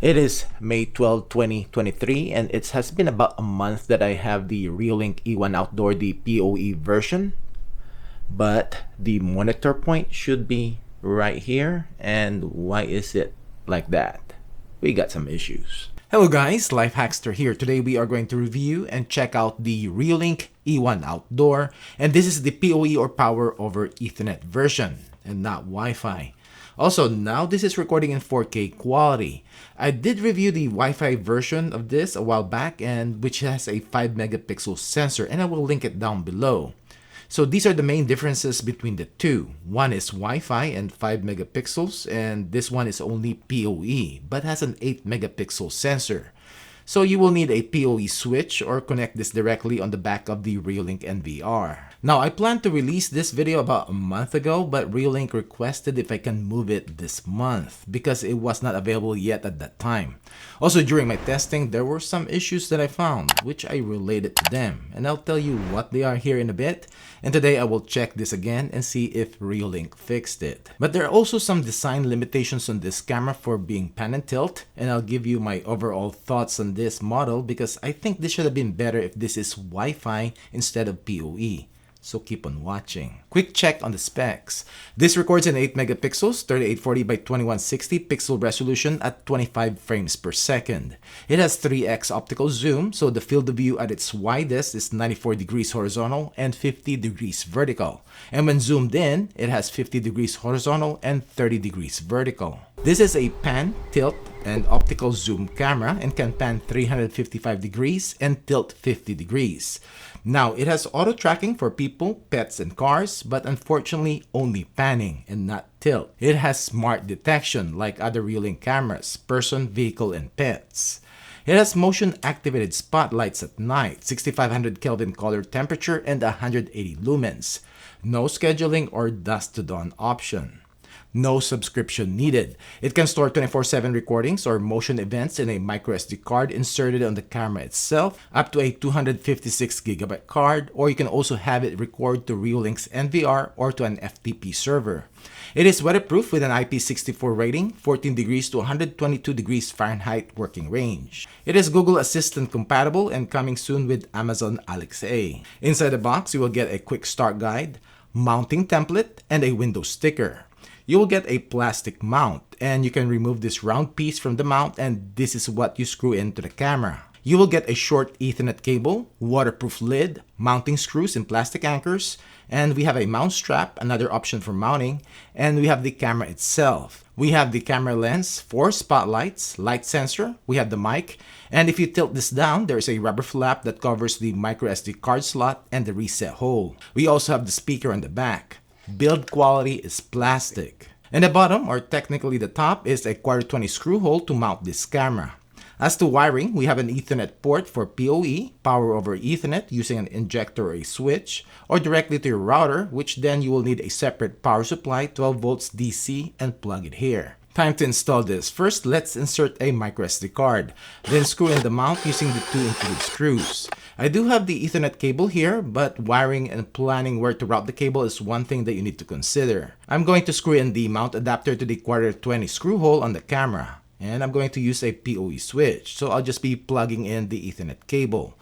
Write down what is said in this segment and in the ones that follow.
It is May 12, 2023, and it has been about a month that I have the Reolink E1 Outdoor, the PoE version. But the monitor point should be right here. And why is it like that? We got some issues. Hello guys, LifeHackster here. Today we are going to review and check out the Reolink E1 Outdoor. And this is the PoE or Power over Ethernet version and not Wi-Fi. Also, now this is recording in 4K quality. I did review the Wi-Fi version of this a while back, and which has a 5 megapixel sensor, and I will link it down below. So these are the main differences between the two. One is Wi-Fi and 5 megapixels, and this one is only PoE, but has an 8 megapixel sensor. So you will need a PoE switch or connect this directly on the back of the Reolink NVR. Now, I planned to release this video about a month ago, but Reolink requested if I can move it this month because it was not available yet at that time. Also, during my testing, there were some issues that I found, which I related to them, and I'll tell you what they are here in a bit. And today I will check this again and see if Reolink fixed it. But there are also some design limitations on this camera for being pan and tilt, and I'll give you my overall thoughts on this model because I think this should have been better if this is Wi-Fi instead of PoE. So keep on watching. Quick check on the specs. This records in 8 megapixels, 3840 by 2160 pixel resolution at 25 frames per second. It has 3x optical zoom, so the field of view at its widest is 94 degrees horizontal and 50 degrees vertical. And when zoomed in, it has 50 degrees horizontal and 30 degrees vertical. This is a pan, tilt, and optical zoom camera and can pan 355 degrees and tilt 50 degrees. Now, it has auto tracking for people, pets, and cars, but unfortunately only panning and not tilt. It has smart detection like other Reolink cameras, person, vehicle, and pets. It has motion activated spotlights at night, 6500 Kelvin color temperature and 180 lumens. No scheduling or dusk to dawn option. No subscription needed. It can store 24/7 recordings or motion events in a microSD card inserted on the camera itself, up to a 256GB card, or you can also have it record to Reolink's NVR or to an FTP server. It is weatherproof with an IP64 rating, 14 degrees to 122 degrees Fahrenheit working range. It is Google Assistant compatible and coming soon with Amazon Alexa. Inside the box, you will get a quick start guide, mounting template, and a window sticker. You will get a plastic mount, and you can remove this round piece from the mount, and this is what you screw into the camera. You will get a short Ethernet cable, waterproof lid, mounting screws and plastic anchors, and we have a mount strap, another option for mounting, and we have the camera itself. We have the camera lens, 4 spotlights, light sensor, we have the mic, and if you tilt this down, there is a rubber flap that covers the microSD card slot and the reset hole. We also have the speaker on the back. Build quality is plastic. And the bottom, or technically the top, is a 1/4-20 screw hole to mount this camera. As to wiring, we have an Ethernet port for PoE, power over Ethernet using an injector or a switch, or directly to your router, which then you will need a separate power supply, 12 volts DC, and plug it here. Time to install this. First, let's insert a microSD card, then screw in the mount using the 2 included screws. I do have the Ethernet cable here, but wiring and planning where to route the cable is one thing that you need to consider. I'm going to screw in the mount adapter to the 1/4-20 screw hole on the camera, and I'm going to use a PoE switch, so I'll just be plugging in the Ethernet cable.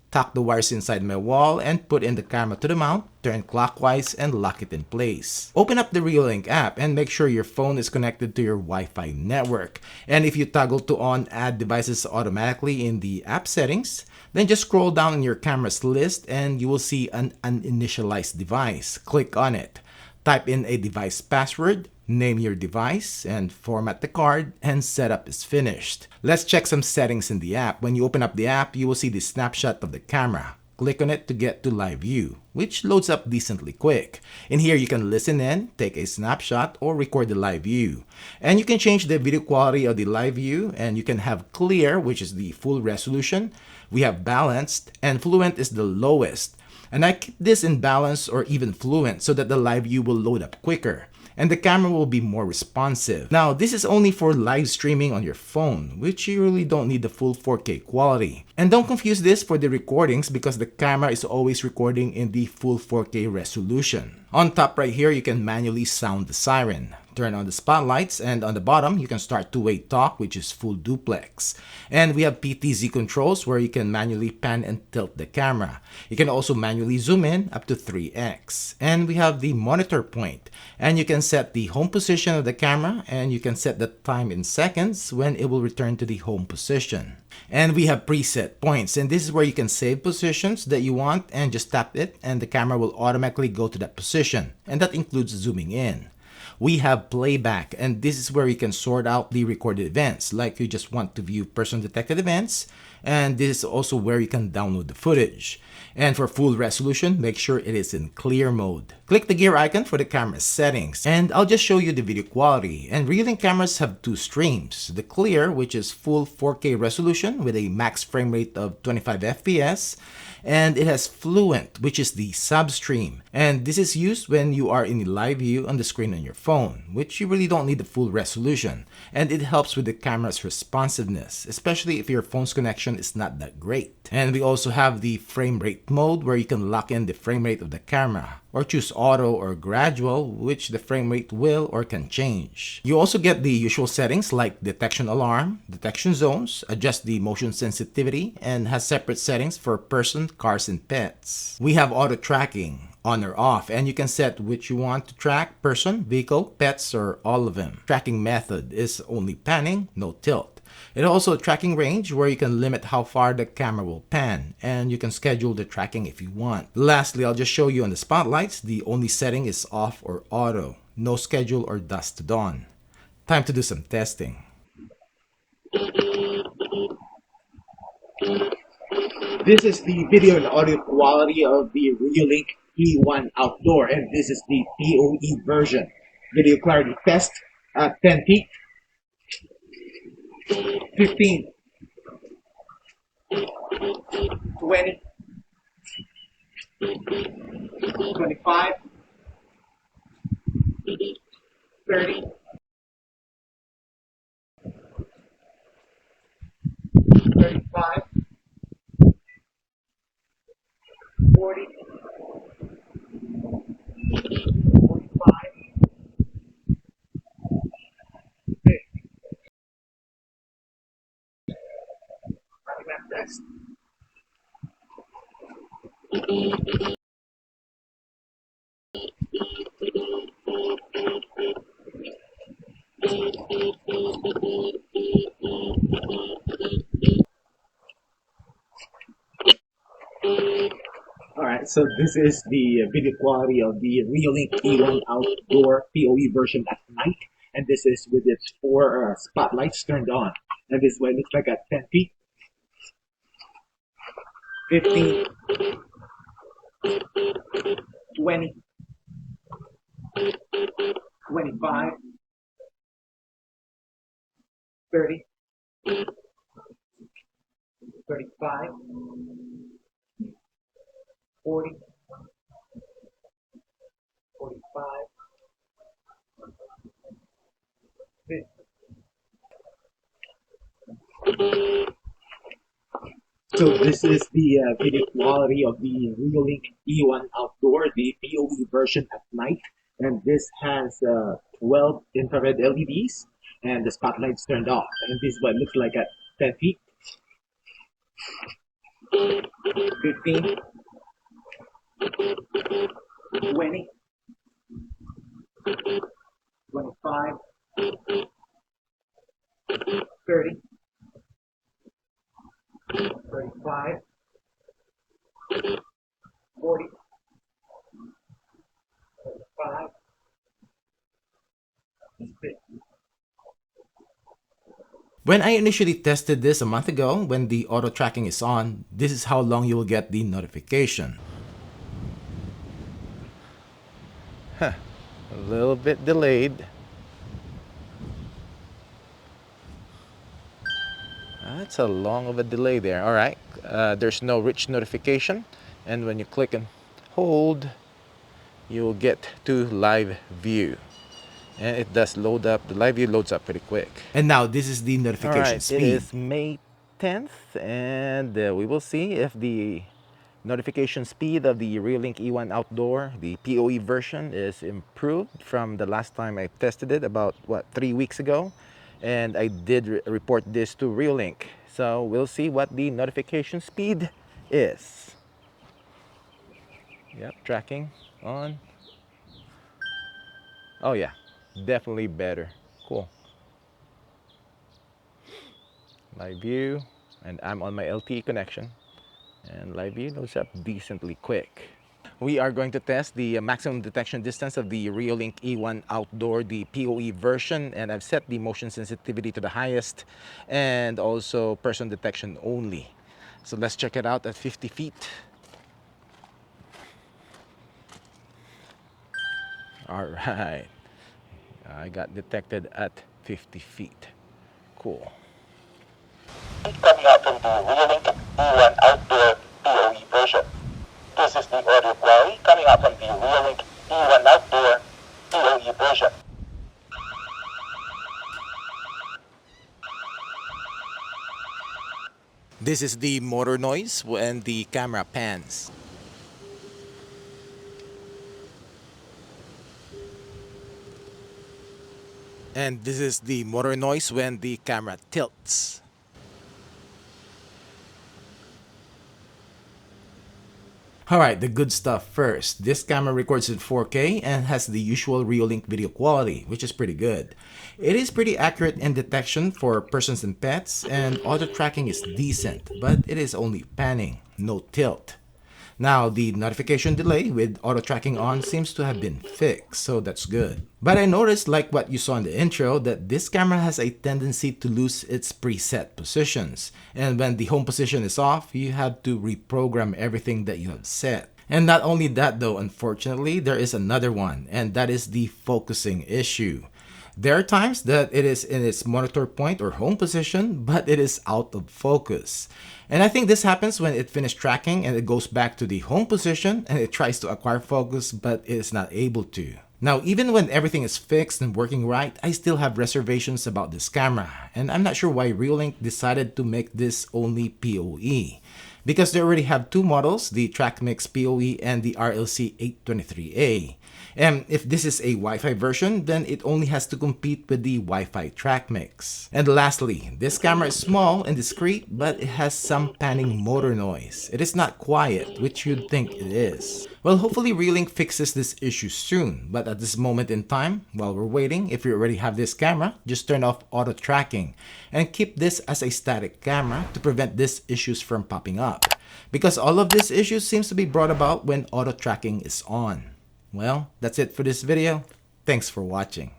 Tuck the wires inside my wall and put in the camera to the mount, turn clockwise, and lock it in place. Open up the Reolink app and make sure your phone is connected to your Wi-Fi network. And if you toggle to on add devices automatically in the app settings, then just scroll down in your camera's list and you will see an uninitialized device. Click on it. Type in a device password, name your device, and format the card, and setup is finished. Let's check some settings in the app. When you open up the app, you will see the snapshot of the camera. Click on it to get to live view, which loads up decently quick. In here, you can listen in, take a snapshot, or record the live view. And you can change the video quality of the live view, and you can have clear, which is the full resolution. We have balanced, and fluent is the lowest. And I keep this in balance or even fluent so that the live view will load up quicker and the camera will be more responsive. Now, this is only for live streaming on your phone, which you really don't need the full 4K quality. And don't confuse this for the recordings because the camera is always recording in the full 4K resolution. On top right here, you can manually sound the siren. turn on the spotlights, and on the bottom you can start two-way talk, which is full duplex. And we have PTZ controls where you can manually pan and tilt the camera. You can also manually zoom in up to 3x. And we have the monitor point, and you can set the home position of the camera, and you can set the time in seconds when it will return to the home position. And we have preset points, and this is where you can save positions that you want and just tap it and the camera will automatically go to that position, and that includes zooming in. We have playback, and this is where you can sort out the recorded events, like you just want to view person detected events, and this is also where you can download the footage. And for full resolution, make sure it is in clear mode. Click the gear icon for the camera settings, and I'll just show you the video quality. And Reolink cameras have two streams. The clear, which is full 4K resolution with a max frame rate of 25 FPS, and it has fluent, which is the substream, and this is used when you are in live view on the screen on your phone, which you really don't need the full resolution, and it helps with the camera's responsiveness, especially if your phone's connection is not that great. And we also have the frame rate mode where you can lock in the frame rate of the camera, or choose auto or gradual, which the frame rate will or can change. You also get the usual settings like detection alarm, detection zones, adjust the motion sensitivity, and has separate settings for person, cars, and pets. We have auto tracking, on or off, and you can set which you want to track: person, vehicle, pets, or all of them. Tracking method is only panning, no tilt. It also tracking range where you can limit how far the camera will pan, and you can schedule the tracking if you want. Lastly, I'll just show you on the spotlights, the only setting is off or auto. No schedule or dusk to dawn. Time to do some testing. This is the video and audio quality of the Reolink E1 Outdoor, and this is the PoE version. Video clarity test at 10 feet, 15, 20, 25, 30, 35, 40, 45, 50. Test. Alright, so this is the video quality of the Reolink E1 Outdoor PoE version at night, and this is with its four spotlights turned on. And this is what it looks like at 10 feet, 15, 20, 25, 30, 35, 40, 45, 50. So this is the video quality of the Reolink E1 Outdoor, the PoE version at night, and this has 12 infrared LEDs, and the spotlight's turned off, and this is what it looks like at 10 feet, 15, 20, 25, 30, 35, 40, 45, 50. When I initially tested this a month ago, when the auto tracking is on, this is how long you will get the notification. A little bit delayed. That's a long of a delay there. All right, there's no rich notification, and when you click and hold, you'll get to live view, and it does load up. The live view loads up pretty quick. And now this is the notification speed. It is May 10th, and we will see if the Notification speed of the Reolink E1 Outdoor, the PoE version, is improved from the last time I tested it about, what, 3 weeks ago. And I did report this to Reolink. So we'll see what the notification speed is. Yep, tracking on. Oh yeah, definitely better. Cool. Live view, and I'm on my LTE connection. And live view loads up decently quick. We are going to test the maximum detection distance of the Reolink E1 Outdoor, the PoE version, and I've set the motion sensitivity to the highest and also person detection only. So let's check it out at 50 feet. All right, I got detected at 50 feet. Cool. Coming out from the Reolink E1 Outdoor PoE version. This is the audio quality coming out from the Reolink E1 Outdoor PoE version. This is the motor noise when the camera pans. And this is the motor noise when the camera tilts. Alright, the good stuff first. This camera records in 4K and has the usual Reolink video quality, which is pretty good. It is pretty accurate in detection for persons and pets, and auto tracking is decent, but it is only panning, no tilt. Now, the notification delay with auto tracking on seems to have been fixed, so that's good. But I noticed, like what you saw in the intro, that this camera has a tendency to lose its preset positions. And when the home position is off, you have to reprogram everything that you have set. And not only that though, unfortunately, there is another one, and that is the focusing issue. There are times that it is in its monitor point or home position, but it is out of focus. And I think this happens when it finished tracking and it goes back to the home position and it tries to acquire focus, but it is not able to. Now, even when everything is fixed and working right, I still have reservations about this camera. And I'm not sure why Reolink decided to make this only PoE. Because they already have two models, the TrackMix PoE and the RLC 823A. And if this is a Wi-Fi version, then it only has to compete with the Wi-Fi TrackMix. And lastly, this camera is small and discreet, but it has some panning motor noise. It is not quiet, which you'd think it is. Well, hopefully Reolink fixes this issue soon, but at this moment in time, while we're waiting, if you already have this camera, just turn off auto tracking and keep this as a static camera to prevent these issues from popping up. Because all of these issues seems to be brought about when auto tracking is on. Well, that's it for this video. Thanks for watching.